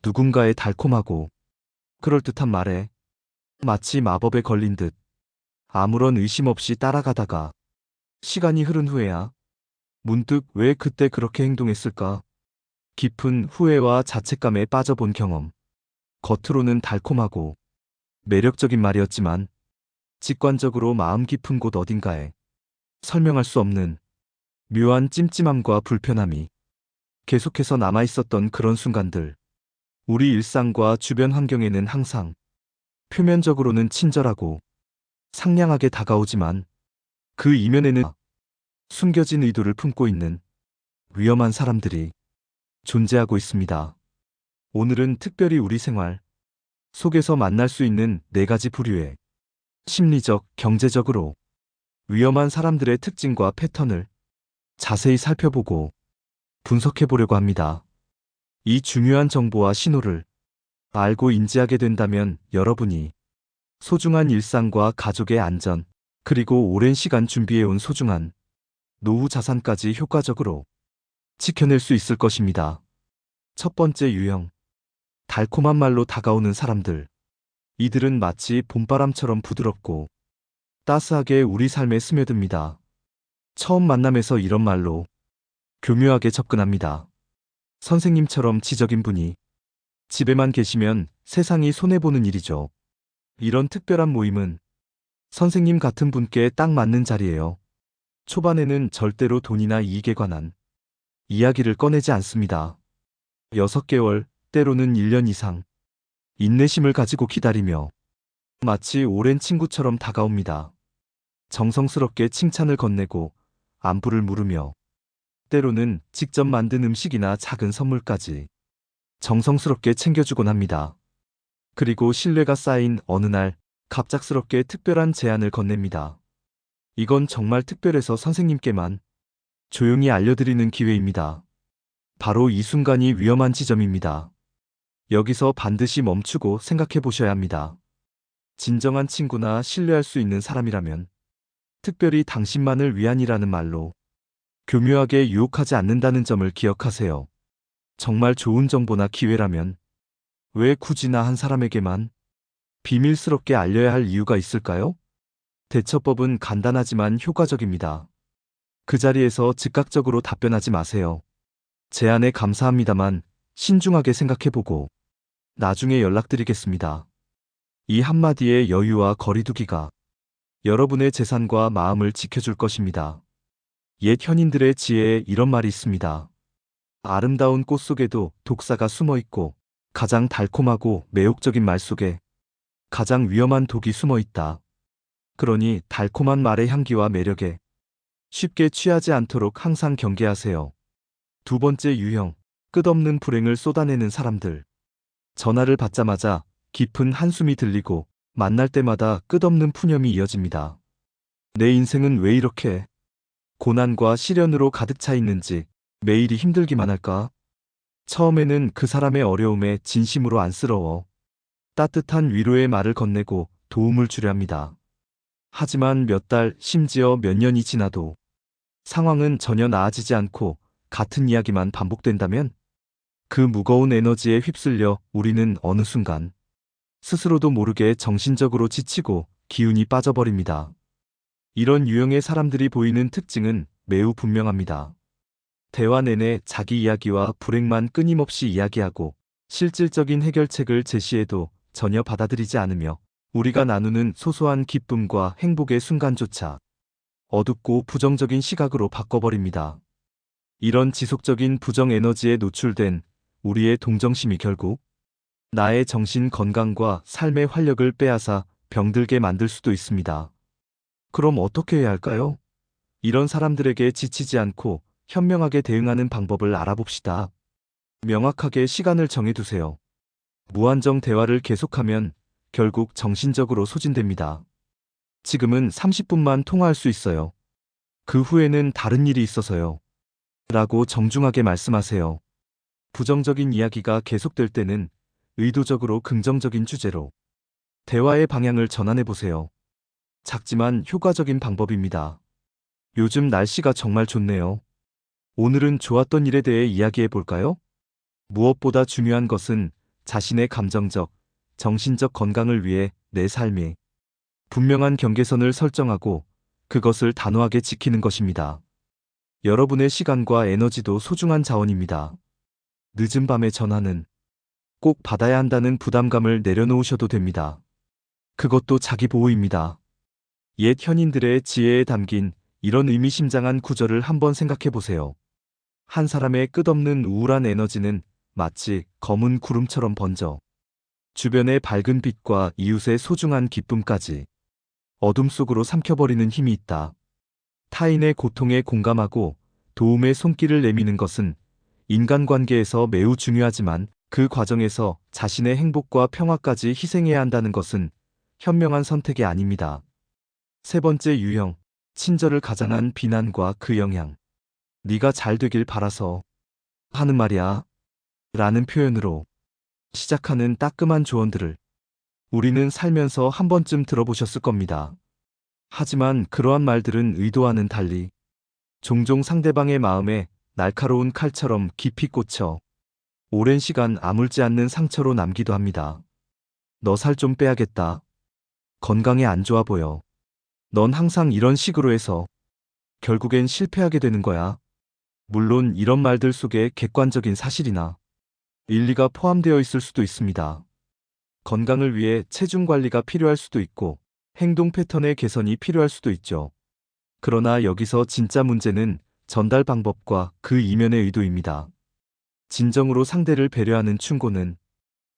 누군가의 달콤하고 그럴듯한 말에 마치 마법에 걸린 듯 아무런 의심 없이 따라가다가 시간이 흐른 후에야 문득 왜 그때 그렇게 행동했을까? 깊은 후회와 자책감에 빠져본 경험. 겉으로는 달콤하고 매력적인 말이었지만 직관적으로 마음 깊은 곳 어딘가에 설명할 수 없는 묘한 찜찜함과 불편함이 계속해서 남아있었던 그런 순간들. 우리 일상과 주변 환경에는 항상 표면적으로는 친절하고 상냥하게 다가오지만 그 이면에는 숨겨진 의도를 품고 있는 위험한 사람들이 존재하고 있습니다. 오늘은 특별히 우리 생활 속에서 만날 수 있는 4가지 부류의 심리적, 경제적으로 위험한 사람들의 특징과 패턴을 자세히 살펴보고 분석해 보려고 합니다. 이 중요한 정보와 신호를 알고 인지하게 된다면 여러분이 소중한 일상과 가족의 안전, 그리고 오랜 시간 준비해온 소중한 노후 자산까지 효과적으로 지켜낼 수 있을 것입니다. 첫 번째 유형. 달콤한 말로 다가오는 사람들. 이들은 마치 봄바람처럼 부드럽고 따스하게 우리 삶에 스며듭니다. 처음 만남에서 이런 말로 교묘하게 접근합니다. 선생님처럼 지적인 분이 집에만 계시면 세상이 손해보는 일이죠. 이런 특별한 모임은 선생님 같은 분께 딱 맞는 자리예요. 초반에는 절대로 돈이나 이익에 관한 이야기를 꺼내지 않습니다. 6개월, 때로는 1년 이상 인내심을 가지고 기다리며 마치 오랜 친구처럼 다가옵니다. 정성스럽게 칭찬을 건네고 안부를 물으며 때로는 직접 만든 음식이나 작은 선물까지 정성스럽게 챙겨주곤 합니다. 그리고 신뢰가 쌓인 어느 날 갑작스럽게 특별한 제안을 건넵니다. 이건 정말 특별해서 선생님께만 조용히 알려드리는 기회입니다. 바로 이 순간이 위험한 지점입니다. 여기서 반드시 멈추고 생각해 보셔야 합니다. 진정한 친구나 신뢰할 수 있는 사람이라면 특별히 당신만을 위한이라는 말로 교묘하게 유혹하지 않는다는 점을 기억하세요. 정말 좋은 정보나 기회라면 왜 굳이 나 한 사람에게만 비밀스럽게 알려야 할 이유가 있을까요? 대처법은 간단하지만 효과적입니다. 그 자리에서 즉각적으로 답변하지 마세요. 제안에 감사합니다만 신중하게 생각해보고 나중에 연락드리겠습니다. 이 한마디의 여유와 거리두기가 여러분의 재산과 마음을 지켜줄 것입니다. 옛 현인들의 지혜에 이런 말이 있습니다. 아름다운 꽃 속에도 독사가 숨어 있고 가장 달콤하고 매혹적인 말 속에 가장 위험한 독이 숨어 있다. 그러니 달콤한 말의 향기와 매력에 쉽게 취하지 않도록 항상 경계하세요. 두 번째 유형, 끝없는 불행을 쏟아내는 사람들. 전화를 받자마자 깊은 한숨이 들리고 만날 때마다 끝없는 푸념이 이어집니다. 내 인생은 왜 이렇게 고난과 시련으로 가득 차 있는지 매일이 힘들기만 할까? 처음에는 그 사람의 어려움에 진심으로 안쓰러워 따뜻한 위로의 말을 건네고 도움을 주려 합니다. 하지만 몇 달, 심지어 몇 년이 지나도 상황은 전혀 나아지지 않고 같은 이야기만 반복된다면 그 무거운 에너지에 휩쓸려 우리는 어느 순간 스스로도 모르게 정신적으로 지치고 기운이 빠져버립니다. 이런 유형의 사람들이 보이는 특징은 매우 분명합니다. 대화 내내 자기 이야기와 불행만 끊임없이 이야기하고 실질적인 해결책을 제시해도 전혀 받아들이지 않으며 우리가 나누는 소소한 기쁨과 행복의 순간조차 어둡고 부정적인 시각으로 바꿔버립니다. 이런 지속적인 부정 에너지에 노출된 우리의 동정심이 결국 나의 정신 건강과 삶의 활력을 빼앗아 병들게 만들 수도 있습니다. 그럼 어떻게 해야 할까요? 이런 사람들에게 지치지 않고 현명하게 대응하는 방법을 알아봅시다. 명확하게 시간을 정해두세요. 무한정 대화를 계속하면 결국 정신적으로 소진됩니다. 지금은 30분만 통화할 수 있어요. 그 후에는 다른 일이 있어서요. 라고 정중하게 말씀하세요. 부정적인 이야기가 계속될 때는 의도적으로 긍정적인 주제로 대화의 방향을 전환해 보세요. 작지만 효과적인 방법입니다. 요즘 날씨가 정말 좋네요. 오늘은 좋았던 일에 대해 이야기해 볼까요? 무엇보다 중요한 것은 자신의 감정적, 정신적 건강을 위해 내 삶에 분명한 경계선을 설정하고 그것을 단호하게 지키는 것입니다. 여러분의 시간과 에너지도 소중한 자원입니다. 늦은 밤에 전화는 꼭 받아야 한다는 부담감을 내려놓으셔도 됩니다. 그것도 자기 보호입니다. 옛 현인들의 지혜에 담긴 이런 의미심장한 구절을 한번 생각해 보세요. 한 사람의 끝없는 우울한 에너지는 마치 검은 구름처럼 번져 주변의 밝은 빛과 이웃의 소중한 기쁨까지 어둠 속으로 삼켜버리는 힘이 있다. 타인의 고통에 공감하고 도움의 손길을 내미는 것은 인간관계에서 매우 중요하지만 그 과정에서 자신의 행복과 평화까지 희생해야 한다는 것은 현명한 선택이 아닙니다. 세 번째 유형, 친절을 가장한 비난과 그 영향. 네가 잘 되길 바라서 하는 말이야 라는 표현으로 시작하는 따끔한 조언들을 우리는 살면서 한 번쯤 들어보셨을 겁니다. 하지만 그러한 말들은 의도와는 달리 종종 상대방의 마음에 날카로운 칼처럼 깊이 꽂혀 오랜 시간 아물지 않는 상처로 남기도 합니다. 너 살 좀 빼야겠다. 건강에 안 좋아 보여. 넌 항상 이런 식으로 해서 결국엔 실패하게 되는 거야. 물론 이런 말들 속에 객관적인 사실이나 일리가 포함되어 있을 수도 있습니다. 건강을 위해 체중 관리가 필요할 수도 있고 행동 패턴의 개선이 필요할 수도 있죠. 그러나 여기서 진짜 문제는 전달 방법과 그 이면의 의도입니다. 진정으로 상대를 배려하는 충고는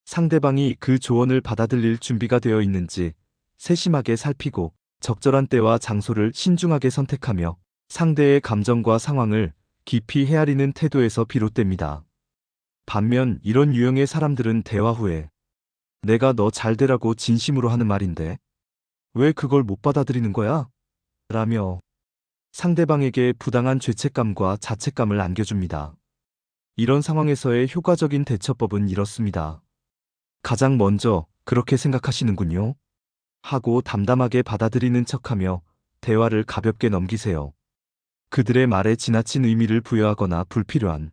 상대방이 그 조언을 받아들일 준비가 되어 있는지 세심하게 살피고 적절한 때와 장소를 신중하게 선택하며 상대의 감정과 상황을 깊이 헤아리는 태도에서 비롯됩니다. 반면 이런 유형의 사람들은 대화 후에 내가 너 잘 되라고 진심으로 하는 말인데 왜 그걸 못 받아들이는 거야? 라며 상대방에게 부당한 죄책감과 자책감을 안겨줍니다. 이런 상황에서의 효과적인 대처법은 이렇습니다. 가장 먼저 그렇게 생각하시는군요. 하고 담담하게 받아들이는 척하며 대화를 가볍게 넘기세요. 그들의 말에 지나친 의미를 부여하거나 불필요한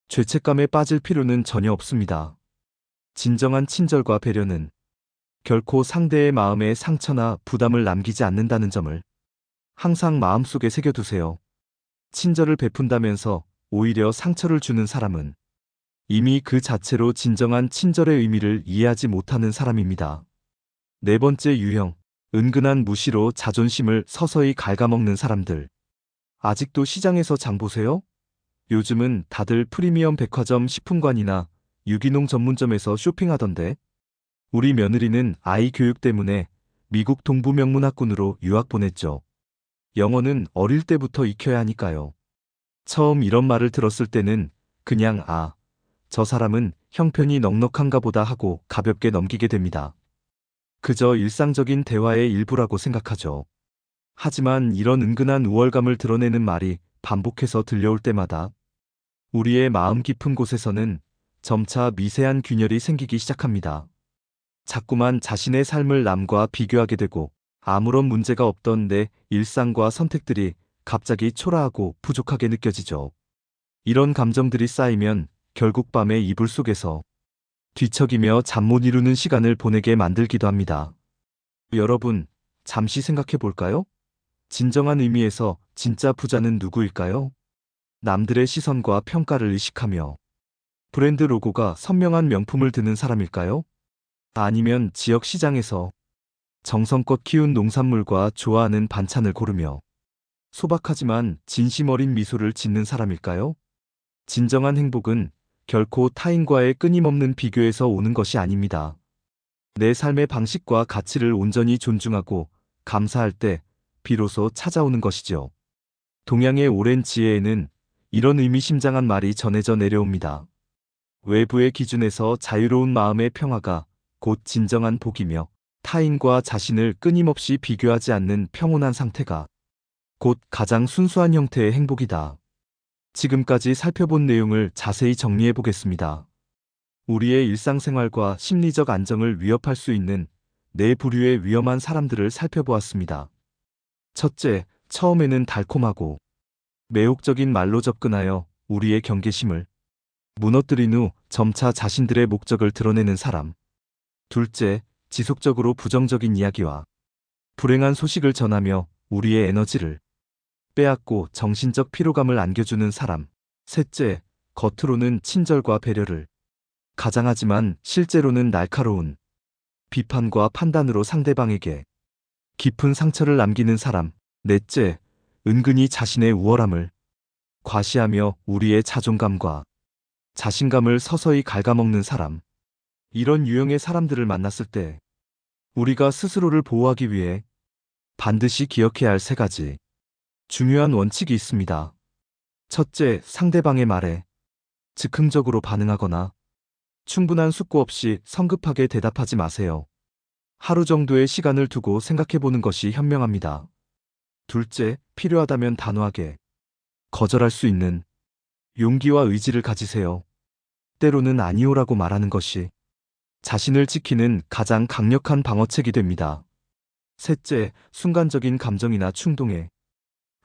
죄책감에 빠질 필요는 전혀 없습니다. 진정한 친절과 배려는 결코 상대의 마음에 상처나 부담을 남기지 않는다는 점을 항상 마음속에 새겨두세요. 친절을 베푼다면서 오히려 상처를 주는 사람은 이미 그 자체로 진정한 친절의 의미를 이해하지 못하는 사람입니다. 네 번째 유형, 은근한 무시로 자존심을 서서히 갉아먹는 사람들. 아직도 시장에서 장 보세요? 요즘은 다들 프리미엄 백화점 식품관이나 유기농 전문점에서 쇼핑하던데 우리 며느리는 아이 교육 때문에 미국 동부 명문학군으로 유학 보냈죠. 영어는 어릴 때부터 익혀야 하니까요. 처음 이런 말을 들었을 때는 그냥 저 사람은 형편이 넉넉한가 보다 하고 가볍게 넘기게 됩니다. 그저 일상적인 대화의 일부라고 생각하죠. 하지만 이런 은근한 우월감을 드러내는 말이 반복해서 들려올 때마다 우리의 마음 깊은 곳에서는 점차 미세한 균열이 생기기 시작합니다. 자꾸만 자신의 삶을 남과 비교하게 되고 아무런 문제가 없던 내 일상과 선택들이 갑자기 초라하고 부족하게 느껴지죠. 이런 감정들이 쌓이면 결국 밤의 이불 속에서 뒤척이며 잠 못 이루는 시간을 보내게 만들기도 합니다. 여러분, 잠시 생각해 볼까요? 진정한 의미에서 진짜 부자는 누구일까요? 남들의 시선과 평가를 의식하며 브랜드 로고가 선명한 명품을 드는 사람일까요? 아니면 지역 시장에서 정성껏 키운 농산물과 좋아하는 반찬을 고르며 소박하지만 진심 어린 미소를 짓는 사람일까요? 진정한 행복은 결코 타인과의 끊임없는 비교에서 오는 것이 아닙니다. 내 삶의 방식과 가치를 온전히 존중하고 감사할 때 비로소 찾아오는 것이죠. 동양의 오랜 지혜에는 이런 의미심장한 말이 전해져 내려옵니다. 외부의 기준에서 자유로운 마음의 평화가 곧 진정한 복이며 타인과 자신을 끊임없이 비교하지 않는 평온한 상태가 곧 가장 순수한 형태의 행복이다. 지금까지 살펴본 내용을 자세히 정리해 보겠습니다. 우리의 일상생활과 심리적 안정을 위협할 수 있는 네 부류의 위험한 사람들을 살펴보았습니다. 첫째, 처음에는 달콤하고 매혹적인 말로 접근하여 우리의 경계심을 무너뜨린 후 점차 자신들의 목적을 드러내는 사람. 둘째, 지속적으로 부정적인 이야기와 불행한 소식을 전하며 우리의 에너지를 빼앗고 정신적 피로감을 안겨주는 사람. 셋째, 겉으로는 친절과 배려를 가장하지만 실제로는 날카로운 비판과 판단으로 상대방에게 깊은 상처를 남기는 사람. 넷째, 은근히 자신의 우월함을 과시하며 우리의 자존감과 자신감을 서서히 갉아먹는 사람. 이런 유형의 사람들을 만났을 때 우리가 스스로를 보호하기 위해 반드시 기억해야 할 세 가지 중요한 원칙이 있습니다. 첫째, 상대방의 말에 즉흥적으로 반응하거나 충분한 숙고 없이 성급하게 대답하지 마세요. 하루 정도의 시간을 두고 생각해보는 것이 현명합니다. 둘째, 필요하다면 단호하게 거절할 수 있는 용기와 의지를 가지세요. 때로는 아니오라고 말하는 것이 자신을 지키는 가장 강력한 방어책이 됩니다. 셋째, 순간적인 감정이나 충동에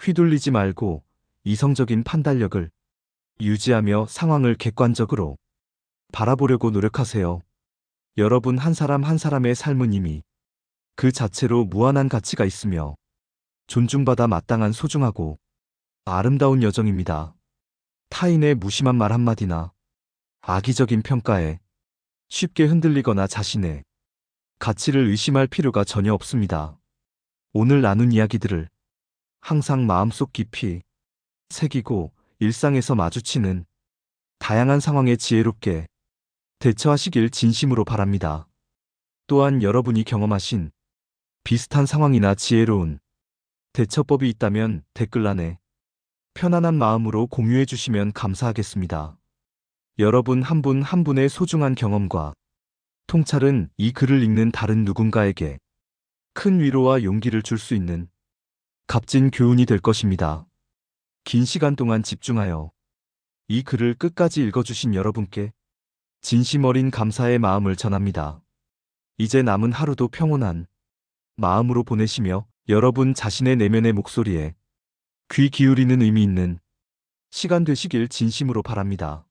휘둘리지 말고 이성적인 판단력을 유지하며 상황을 객관적으로 바라보려고 노력하세요. 여러분 한 사람 한 사람의 삶은 이미 그 자체로 무한한 가치가 있으며 존중받아 마땅한 소중하고 아름다운 여정입니다. 타인의 무심한 말 한마디나 악의적인 평가에 쉽게 흔들리거나 자신의 가치를 의심할 필요가 전혀 없습니다. 오늘 나눈 이야기들을 항상 마음속 깊이 새기고 일상에서 마주치는 다양한 상황에 지혜롭게 대처하시길 진심으로 바랍니다. 또한 여러분이 경험하신 비슷한 상황이나 지혜로운 대처법이 있다면 댓글란에 편안한 마음으로 공유해 주시면 감사하겠습니다. 여러분 한 분 한 분의 소중한 경험과 통찰은 이 글을 읽는 다른 누군가에게 큰 위로와 용기를 줄 수 있는 값진 교훈이 될 것입니다. 긴 시간 동안 집중하여 이 글을 끝까지 읽어주신 여러분께 진심 어린 감사의 마음을 전합니다. 이제 남은 하루도 평온한 마음으로 보내시며 여러분 자신의 내면의 목소리에 귀 기울이는 의미 있는 시간 되시길 진심으로 바랍니다.